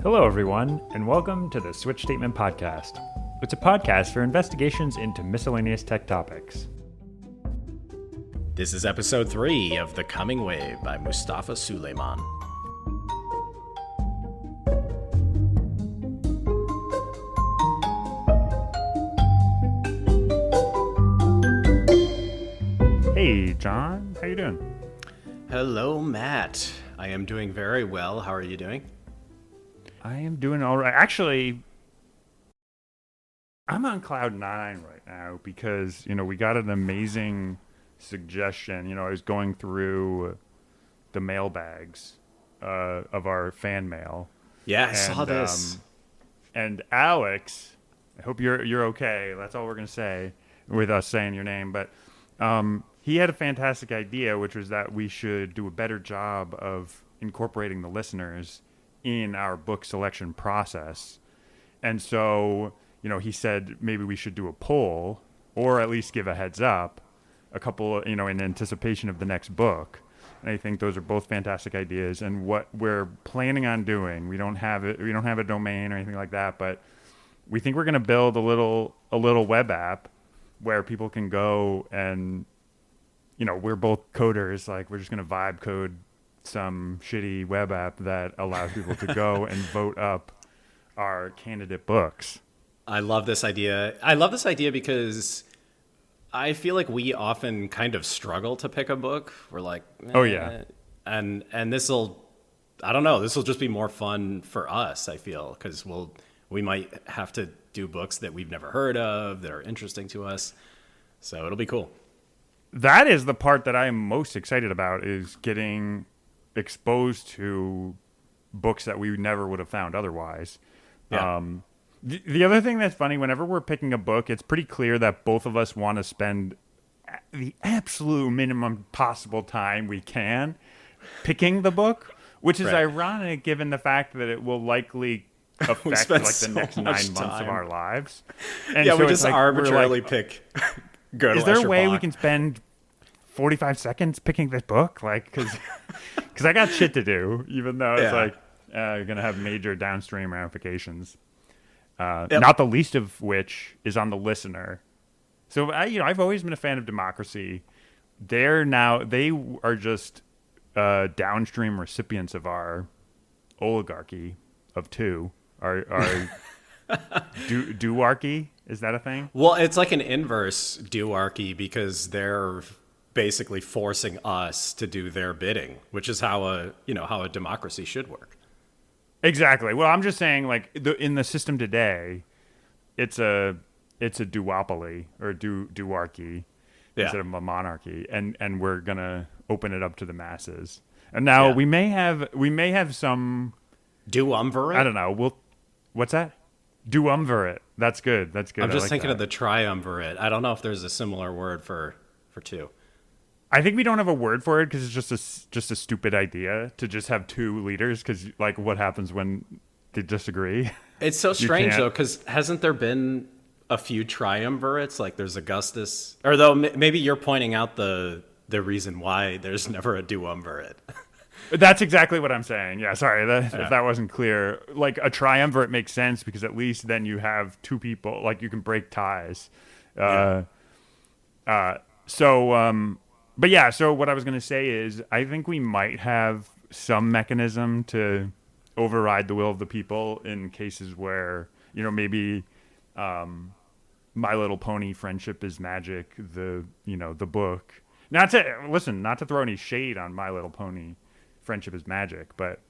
Hello, everyone, and welcome to the Switch Statement Podcast. It's a podcast for investigations into miscellaneous tech topics. This is episode 3 of The Coming Wave by Mustafa Suleyman. Hey, John, how you doing? Hello, Matt. I am doing very well. How are you doing? I am doing all right. Actually, I'm on cloud 9 right now because, we got an amazing suggestion. I was going through the mailbags of our fan mail. Yeah, I saw this. And Alex, I hope you're okay. That's all we're going to say with us saying your name. But he had a fantastic idea, which was that we should do a better job of incorporating the listeners in our book selection process. And so, he said maybe we should do a poll or at least give a heads up a couple, in anticipation of the next book. And I think those are both fantastic ideas. And what we're planning on doing, we don't have a domain or anything like that, but we think we're going to build a little web app where people can go and, we're both coders, like we're just going to vibe code some shitty web app that allows people to go and vote up our candidate books. I love this idea. I love this idea because I feel like we often kind of struggle to pick a book. We're like, oh yeah. And this'll just be more fun for us, I feel, because we might have to do books that we've never heard of that are interesting to us. So it'll be cool. That is the part that I am most excited about, is getting exposed to books that we never would have found otherwise. Yeah. The other thing that's funny, whenever we're picking a book, it's pretty clear that both of us want to spend the absolute minimum possible time we can picking the book, which is ironic given the fact that it will likely affect the next 9 months of our lives. And yeah, so we just arbitrarily pick. Is there a way we can spend 45 seconds picking this book? Because I got shit to do, even though it's going to have major downstream ramifications. Not the least of which is on the listener. So I've always been a fan of democracy. They are just downstream recipients of our oligarchy of two. Our duarchy, is that a thing? Well, it's like an inverse duarchy because they're basically forcing us to do their bidding, which is how a democracy should work. Exactly. Well, I'm just saying, in the system today, it's a duopoly or duarchy instead of a monarchy, and we're gonna open it up to the masses. And now we may have some duumvirate. I don't know. What's that? Duumvirate. That's good. That's good. I'm just thinking of the triumvirate. I don't know if there's a similar word for two. I think we don't have a word for it because it's just a stupid idea to just have two leaders, because what happens when they disagree? It's so strange though, because hasn't there been a few triumvirates? Like there's Augustus, or though maybe you're pointing out the reason why there's never a duumvirate. That's exactly what I'm saying. Yeah, sorry if that wasn't clear. Like a triumvirate makes sense because at least then you have two people, you can break ties. So what I was going to say is I think we might have some mechanism to override the will of the people in cases where, maybe My Little Pony Friendship is Magic, the book. Not to throw any shade on My Little Pony Friendship is Magic, but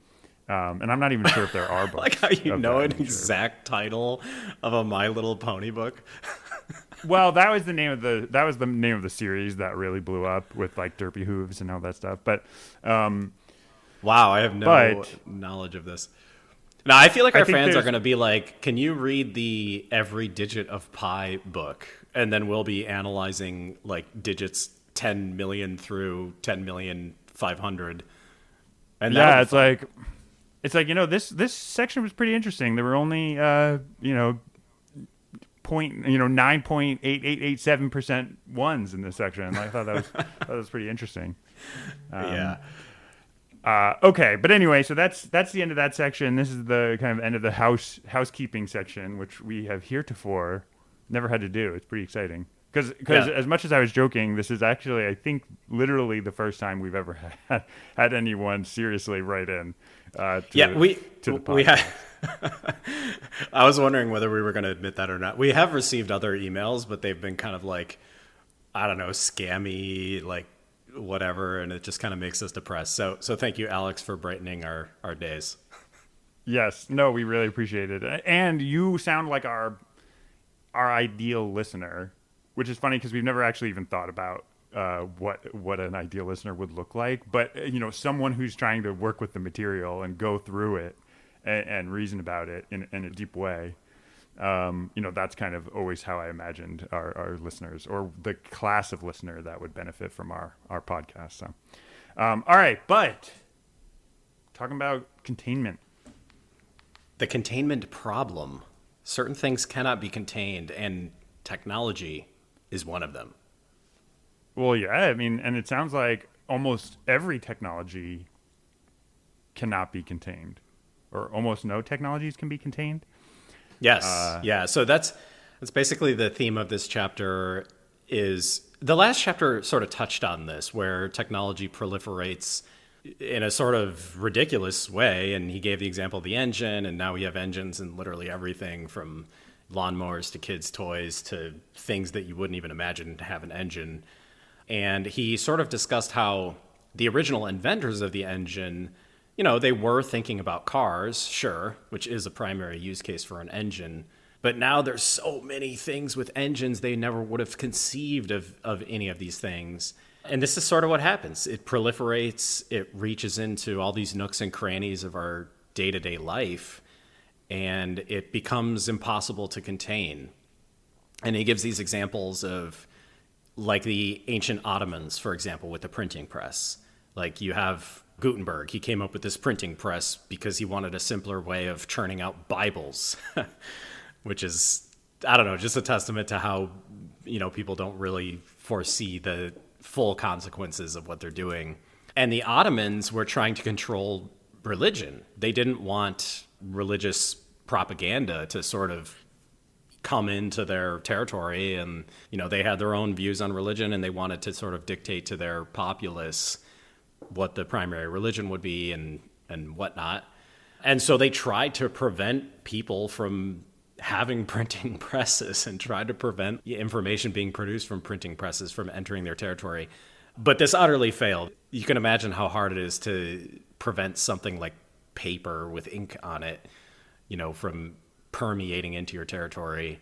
and I'm not even sure if there are books. Like how you know an exact title of a My Little Pony book. Well, that was the name of the series that really blew up with Derpy Hooves and all that stuff. But wow, I have no knowledge of this. Now, I feel like our fans are going to be like, "Can you read the Every Digit of Pi book?" And then we'll be analyzing digits 10 million through 10,500,000. And it's like this section was pretty interesting. There were only 9.8887% ones in this section. I thought that was pretty interesting. Okay, but anyway, so that's the end of that section. This is the kind of end of the housekeeping section, which we have heretofore never had to do. It's pretty exciting because Yeah. as much as I was joking, this is actually I think literally the first time we've ever had anyone seriously write in. Yeah, we to the we podcast. have. I was wondering whether we were going to admit that or not. We have received other emails, but they've been kind of like, I don't know, scammy, like whatever, and it just kind of makes us depressed. So thank you, Alex, for brightening our days. Yes, no, we really appreciate it, and you sound like our ideal listener, which is funny because we've never actually even thought about what an ideal listener would look like. But someone who's trying to work with the material and go through it and reason about it in a deep way. That's kind of always how I imagined our listeners or the class of listener that would benefit from our podcast. So, all right, but talking about containment. The containment problem. Certain things cannot be contained, and technology is one of them. Well, yeah, I mean, and it sounds like almost every technology cannot be contained, or almost no technologies can be contained. Yes. Yeah. So that's basically the theme of this chapter. Is the last chapter sort of touched on this, where technology proliferates in a sort of ridiculous way, and he gave the example of the engine, and now we have engines in literally everything from lawnmowers to kids' toys to things that you wouldn't even imagine to have an engine. And he sort of discussed how the original inventors of the engine, they were thinking about cars, sure, which is a primary use case for an engine. But now there's so many things with engines, they never would have conceived of any of these things. And this is sort of what happens. It proliferates, it reaches into all these nooks and crannies of our day-to-day life, and it becomes impossible to contain. And he gives these examples of, like the ancient Ottomans, for example, with the printing press. Like you have Gutenberg. He came up with this printing press because he wanted a simpler way of churning out Bibles, which is, I don't know, just a testament to how, people don't really foresee the full consequences of what they're doing. And the Ottomans were trying to control religion. They didn't want religious propaganda to sort of come into their territory, and they had their own views on religion, and they wanted to sort of dictate to their populace what the primary religion would be and whatnot. And so they tried to prevent people from having printing presses and tried to prevent information being produced from printing presses from entering their territory. But this utterly failed. You can imagine how hard it is to prevent something like paper with ink on it, from permeating into your territory.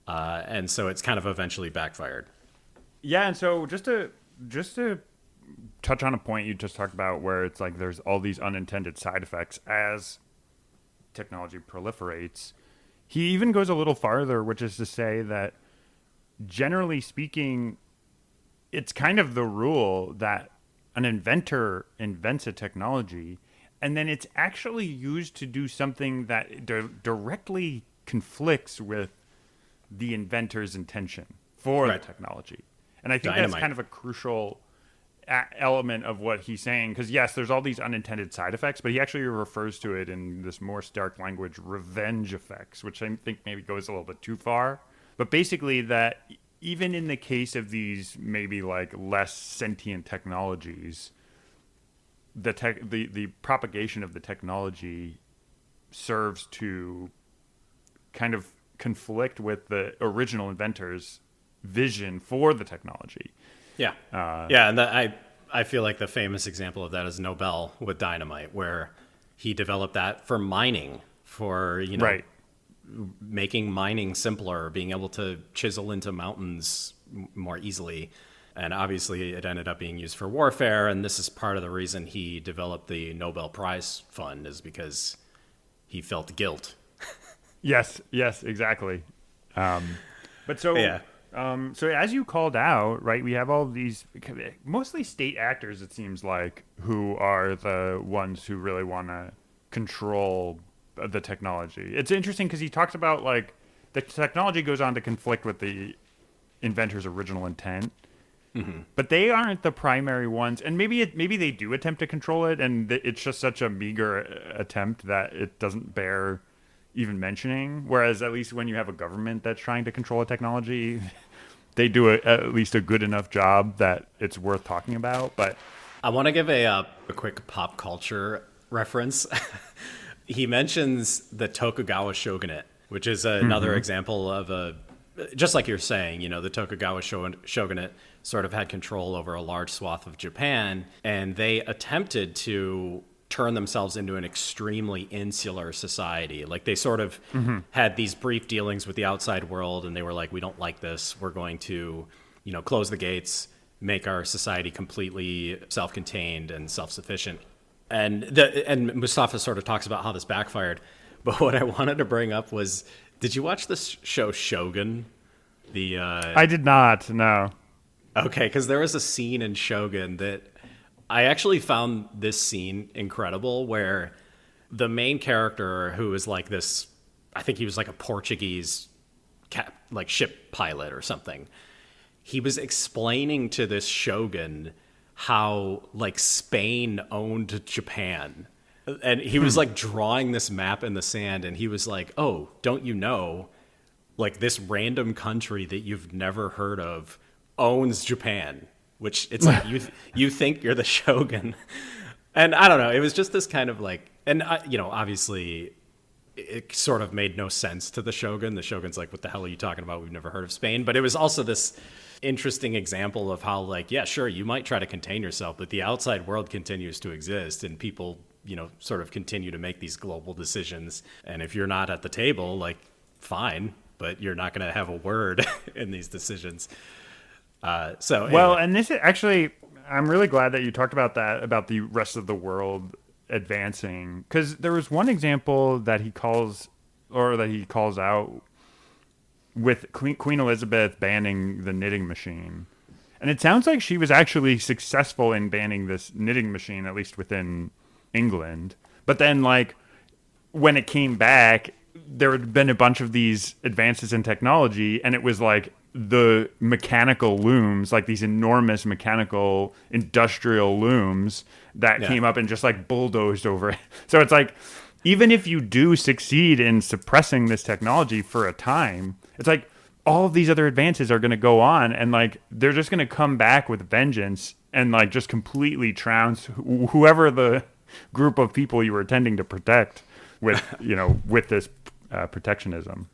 And so it's kind of eventually backfired. Yeah, and so just to touch on a point you just talked about where it's like there's all these unintended side effects as technology proliferates. He even goes a little farther, which is to say that generally speaking, it's kind of the rule that an inventor invents a technology and then it's actually used to do something that directly conflicts with the inventor's intention for the technology. And I think that's kind of a crucial element of what he's saying, because yes, there's all these unintended side effects, but he actually refers to it in this more stark language, revenge effects, which I think maybe goes a little bit too far. But basically that even in the case of these maybe like less sentient technologies, the propagation of the technology serves to kind of conflict with the original inventor's vision for the technology. Yeah. And I feel like the famous example of that is Nobel with dynamite, where he developed that for mining, for, making mining simpler, being able to chisel into mountains more easily. And obviously it ended up being used for warfare. And this is part of the reason he developed the Nobel Prize Fund, is because he felt guilt. Yes, exactly. But so... Yeah. So as you called out, right, we have all these mostly state actors, it seems like, who are the ones who really want to control the technology. It's interesting because he talks about, like, the technology goes on to conflict with the inventor's original intent. but they aren't the primary ones. And maybe they do attempt to control it, and it's just such a meager attempt that it doesn't bear even mentioning. Whereas at least when you have a government that's trying to control a technology, they do at least a good enough job that it's worth talking about. But I want to give a quick pop culture reference. He mentions the Tokugawa shogunate, which is another example of just like you're saying, the Tokugawa shogunate sort of had control over a large swath of Japan, and they attempted to turn themselves into an extremely insular society. Like they sort of had these brief dealings with the outside world, and they were like, we don't like this. We're going to, close the gates, make our society completely self-contained and self-sufficient. And Mustafa sort of talks about how this backfired. But what I wanted to bring up was, did you watch this show Shogun? I did not, no. Okay, because there was a scene in Shogun that I actually found this scene incredible, where the main character, who is like this, I think he was like a Portuguese ship pilot or something, he was explaining to this shogun how like Spain owned Japan. And he was like drawing this map in the sand, and he was like, oh, don't you know, like this random country that you've never heard of owns Japan, which it's like you think you're the shogun. And I don't know, it was just this kind of like, and obviously it sort of made no sense to the shogun. The shogun's like, what the hell are you talking about? We've never heard of Spain. But it was also this interesting example of how, like, yeah, sure, you might try to contain yourself, but the outside world continues to exist, and people, sort of continue to make these global decisions. And if you're not at the table, like, fine, but you're not going to have a word in these decisions. So anyway. Well, and this is actually, I'm really glad that you talked about that, about the rest of the world advancing, because there was one example that he calls out with Queen Elizabeth banning the knitting machine. And it sounds like she was actually successful in banning this knitting machine, at least within England. But then, like, when it came back, there had been a bunch of these advances in technology, and it was like the mechanical looms, like these enormous mechanical industrial looms that came up and just like bulldozed over it. So it's like, even if you do succeed in suppressing this technology for a time, it's like all of these other advances are going to go on, and like they're just going to come back with vengeance and like just completely trounce whoever the group of people you were intending to protect with, with this protectionism.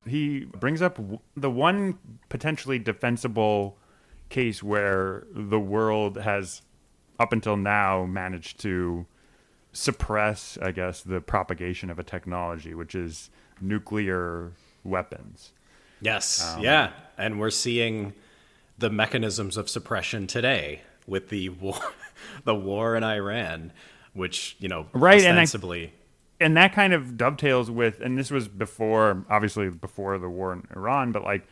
He brings up the one potentially defensible case where the world has, up until now, managed to suppress, I guess, the propagation of a technology, which is nuclear weapons. Yes, yeah. And we're seeing the mechanisms of suppression today with the war in Iran, which, ostensibly... And that kind of dovetails with, and this was obviously before the war in Iran, but like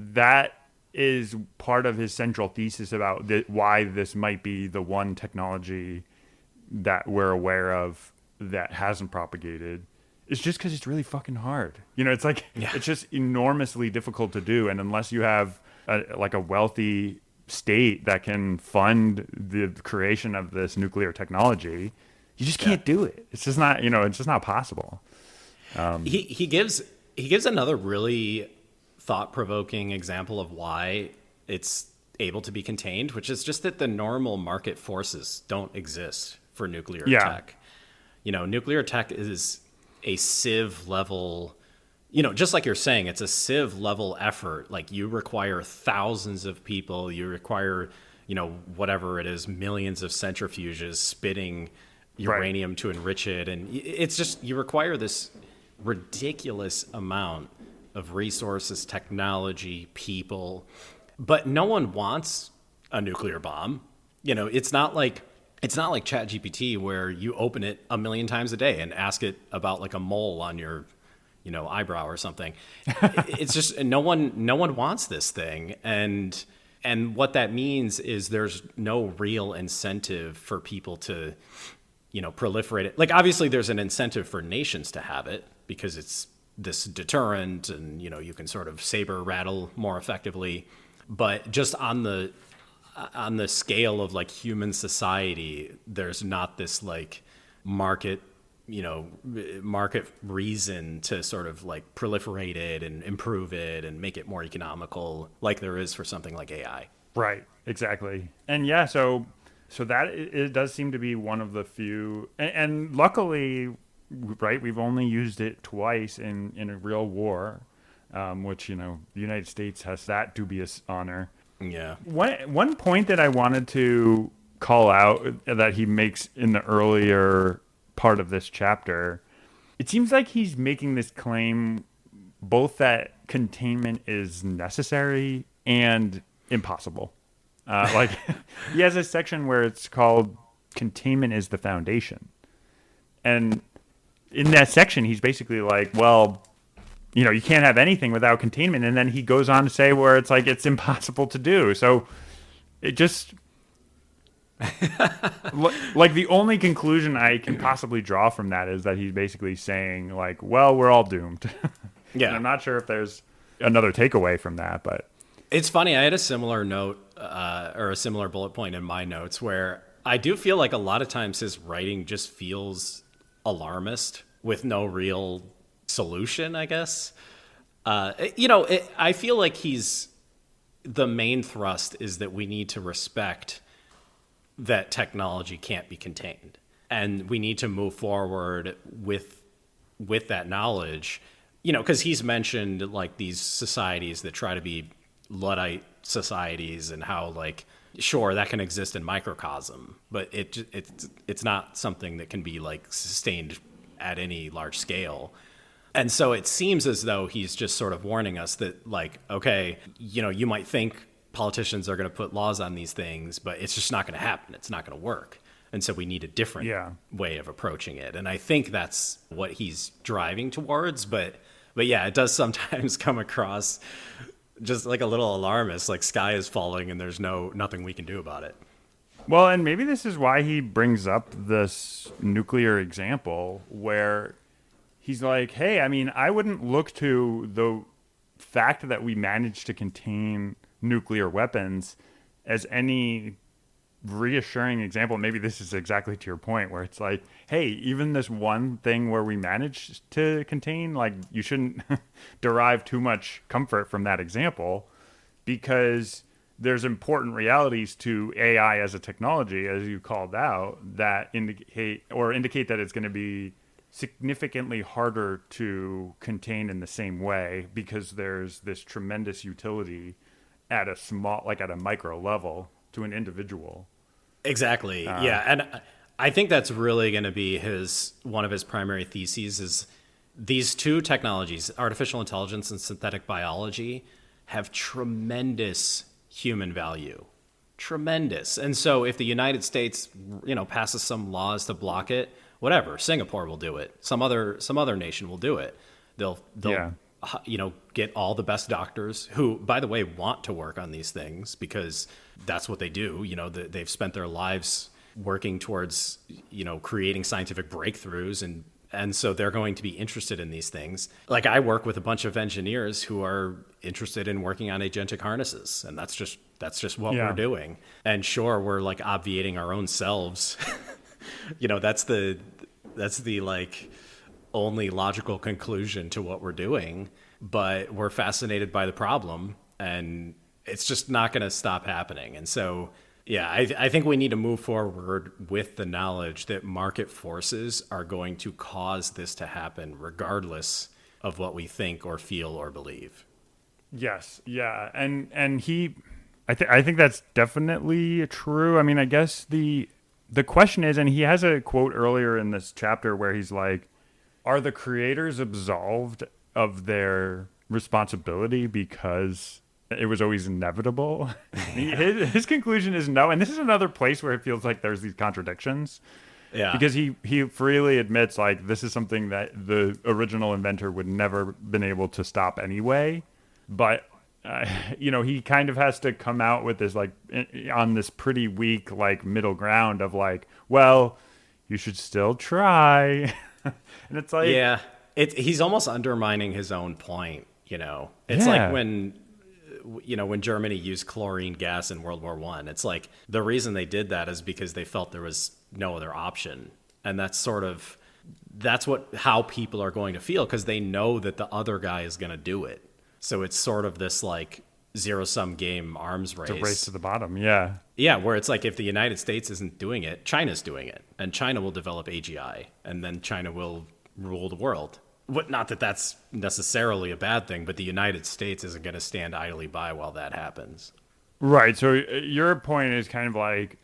that is part of his central thesis about why this might be the one technology that we're aware of that hasn't propagated. It's just because it's really fucking hard. It's like, It's just enormously difficult to do. And unless you have a wealthy state that can fund the creation of this nuclear technology, you just can't do it. It's just not, it's just not possible. He gives another really thought-provoking example of why it's able to be contained, which is just that the normal market forces don't exist for nuclear tech. Nuclear tech is a civ level, just like you're saying, it's a civ level effort. Like, you require thousands of people, you require, whatever it is, millions of centrifuges spitting uranium to enrich it, and it's just, you require this ridiculous amount of resources, technology, people, but no one wants a nuclear bomb. It's not like ChatGPT, where you open it a million times a day and ask it about like a mole on your eyebrow or something. It's just, no one wants this thing, and what that means is there's no real incentive for people to proliferate it. Like, obviously there's an incentive for nations to have it because it's this deterrent, and you can sort of saber rattle more effectively. But just on the scale of like human society, there's not this like market reason to sort of like proliferate it and improve it and make it more economical like there is for something like AI. Right, exactly. And yeah, so that it does seem to be one of the few, and luckily, right, we've only used it twice in a real war, which, the United States has that dubious honor. Yeah. One point that I wanted to call out that he makes in the earlier part of this chapter, it seems like he's making this claim both that containment is necessary and impossible. Like he has a section where it's called "Containment is the Foundation," and in that section, he's basically like, well, you can't have anything without containment. And then he goes on to say where it's like, it's impossible to do. So it just, like the only conclusion I can possibly draw from that is that he's basically saying like, well, we're all doomed. Yeah. And I'm not sure if there's another takeaway from that, but it's funny. I had a similar note or a similar bullet point in my notes where I do feel like a lot of times his writing just feels alarmist with no real solution, I guess. I feel like the main thrust is that we need to respect that technology can't be contained, and we need to move forward with that knowledge, because he's mentioned like these societies that try to be Luddite societies and how like, sure, that can exist in microcosm, but it's not something that can be like sustained at any large scale. And so it seems as though he's just sort of warning us that like, okay, you might think politicians are going to put laws on these things, but it's just not going to happen. It's not going to work. And so we need a different way of approaching it. And I think that's what he's driving towards. But yeah, it does sometimes come across just like a little alarmist, like sky is falling and there's nothing we can do about it. Well, and maybe this is why he brings up this nuclear example where he's like, hey, I mean, I wouldn't look to the fact that we managed to contain nuclear weapons as any reassuring example. Maybe this is exactly to your point where it's like, hey, even this one thing where we managed to contain, like you shouldn't derive too much comfort from that example, because there's important realities to AI as a technology, as you called out, that indicate that it's going to be significantly harder to contain in the same way, because there's this tremendous utility at a micro level to an individual. Exactly. Yeah. And I think that's really going to be one of his primary theses is these two technologies, artificial intelligence and synthetic biology, have tremendous human value. Tremendous. And so if the United States, passes some laws to block it, whatever, Singapore will do it. Some other nation will do it. They'll get all the best doctors who, by the way, want to work on these things because that's what they do. They've spent their lives working towards, creating scientific breakthroughs, and so they're going to be interested in these things. Like I work with a bunch of engineers who are interested in working on agentic harnesses, and that's just what we're doing. And sure, we're like obviating our own selves. That's the like only logical conclusion to what we're doing, but we're fascinated by the problem, and it's just not going to stop happening. And so, yeah, I think we need to move forward with the knowledge that market forces are going to cause this to happen regardless of what we think or feel or believe. Yes. Yeah. And I think that's definitely true. I mean, I guess the question is, and he has a quote earlier in this chapter where he's like, are the creators absolved of their responsibility because it was always inevitable? His conclusion is no. And this is another place where it feels like there's these contradictions. Yeah. Because he freely admits like this is something that the original inventor would never been able to stop anyway. But he kind of has to come out with this like on this pretty weak like middle ground of like, well, you should still try. And it's like, yeah, he's almost undermining his own point, It's like when Germany used chlorine gas in World War One. It's like the reason they did that is because they felt there was no other option. And that's how people are going to feel, because they know that the other guy is going to do it. So it's sort of this like zero-sum game arms race. It's a race to the bottom, yeah. Yeah, where it's like if the United States isn't doing it, China's doing it. And China will develop AGI, and then China will rule the world. Not that that's necessarily a bad thing, but the United States isn't going to stand idly by while that happens. Right. So your point is kind of like,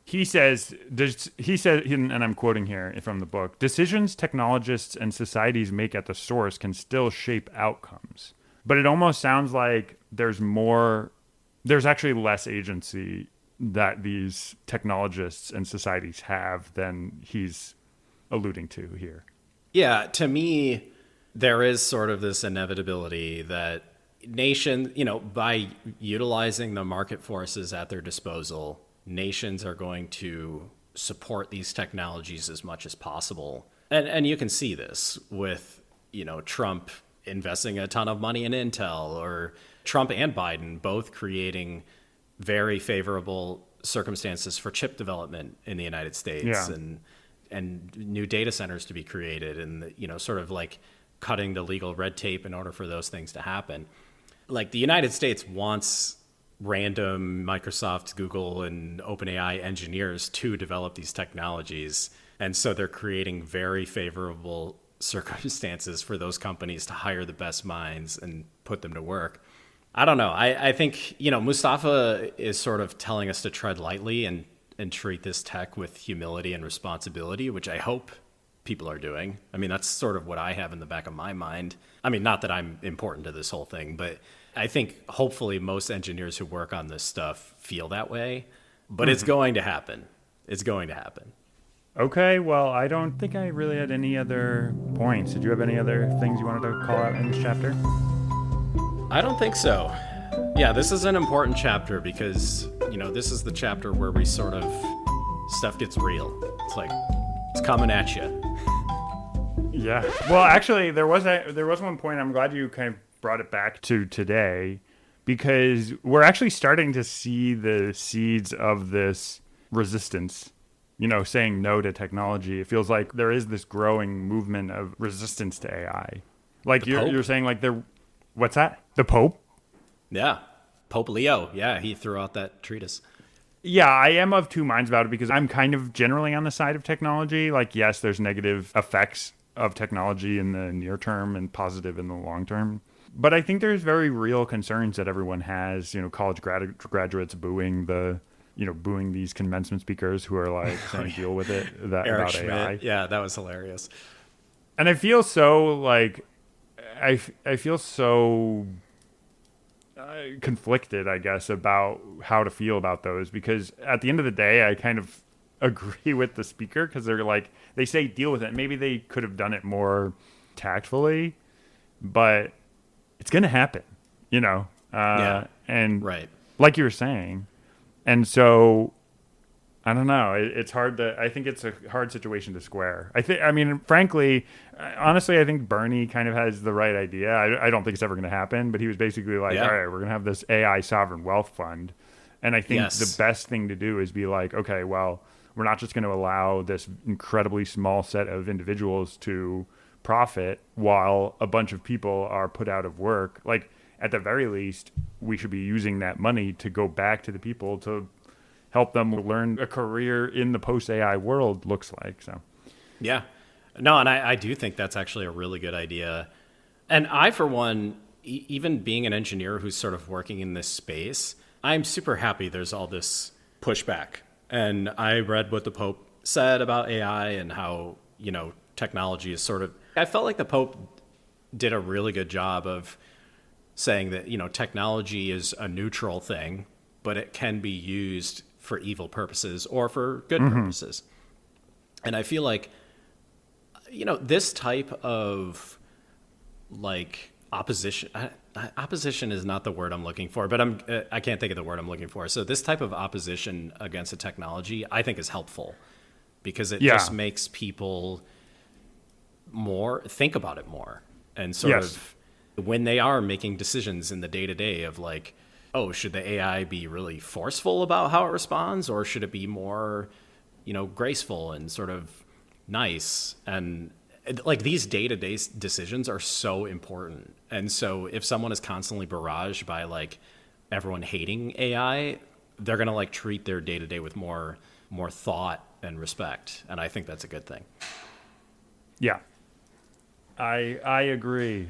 he says, and I'm quoting here from the book, decisions technologists and societies make at the source can still shape outcomes. But it almost sounds like there's actually less agency that these technologists and societies have than he's alluding to here. Yeah, to me, there is sort of this inevitability that nations, by utilizing the market forces at their disposal, nations are going to support these technologies as much as possible. And you can see this with, Trump investing a ton of money in Intel, or Trump and Biden both creating very favorable circumstances for chip development in the United States, and new data centers to be created, and sort of like cutting the legal red tape in order for those things to happen. Like the United States wants random Microsoft, Google, and OpenAI engineers to develop these technologies, and so they're creating very favorable circumstances for those companies to hire the best minds and put them to work. I don't know. I think, Mustafa is sort of telling us to tread lightly and treat this tech with humility and responsibility, which I hope people are doing. I mean, that's sort of what I have in the back of my mind. I mean, not that I'm important to this whole thing, but I think hopefully most engineers who work on this stuff feel that way. But It's going to happen. It's going to happen. Okay, well, I don't think I really had any other points. Did you have any other things you wanted to call out in this chapter? I don't think so. Yeah, this is an important chapter because, this is the chapter where we sort of, stuff gets real. It's like, it's coming at you. Yeah. Well, actually, there was one point I'm glad you kind of brought it back to today, because we're actually starting to see the seeds of this resistance. Saying no to technology. It feels like there is this growing movement of resistance to AI. Like you're saying, like what's that? The Pope? Yeah. Pope Leo. Yeah, he threw out that treatise. Yeah, I am of two minds about it, because I'm kind of generally on the side of technology. Like, yes, there's negative effects of technology in the near term and positive in the long term. But I think there's very real concerns that everyone has, college graduates booing these commencement speakers who are like saying deal with it Eric about Schmidt. AI. Yeah, that was hilarious. And I feel so like I feel so conflicted, I guess, about how to feel about those, because at the end of the day, I kind of agree with the speaker, because they're like, they say deal with it. Maybe they could have done it more tactfully, but it's going to happen, and right. Like you were saying. And so, I don't know. It's hard I think it's a hard situation to square. Frankly, honestly, I think Bernie kind of has the right idea. I don't think it's ever going to happen, but he was basically like, all right, we're going to have this AI sovereign wealth fund. And I think the best thing to do is be like, okay, well, we're not just going to allow this incredibly small set of individuals to profit while a bunch of people are put out of work. Like, at the very least, we should be using that money to go back to the people to help them learn a career in the post-AI world looks like. So, yeah. No, and I do think that's actually a really good idea. And I, for one, even being an engineer who's sort of working in this space, I'm super happy there's all this pushback. And I read what the Pope said about AI and how, technology is sort of... I felt like the Pope did a really good job of saying that, technology is a neutral thing, but it can be used for evil purposes or for good purposes. And I feel like, this type of like opposition is not the word I'm looking for, but I can't think of the word I'm looking for. So this type of opposition against a technology, I think, is helpful, because it just makes people think about it more, and sort of when they are making decisions in the day-to-day of like, oh, should the AI be really forceful about how it responds, or should it be more, graceful and sort of nice? And like these day-to-day decisions are so important. And so if someone is constantly barraged by like everyone hating AI, they're going to like treat their day-to-day with more thought and respect. And I think that's a good thing. Yeah. I agree.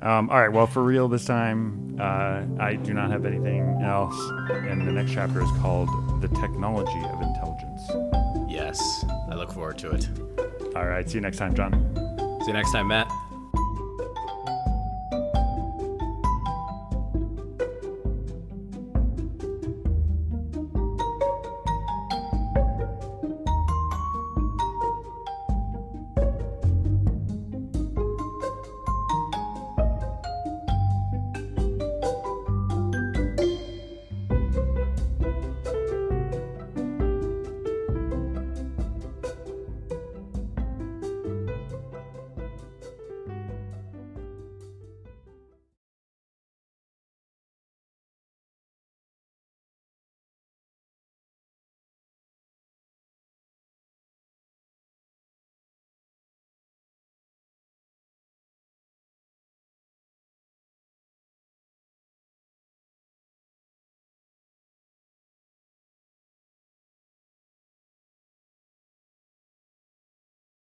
All right. Well, for real this time, I do not have anything else. And the next chapter is called The Technology of Intelligence. Yes. I look forward to it. All right. See you next time, John. See you next time, Matt.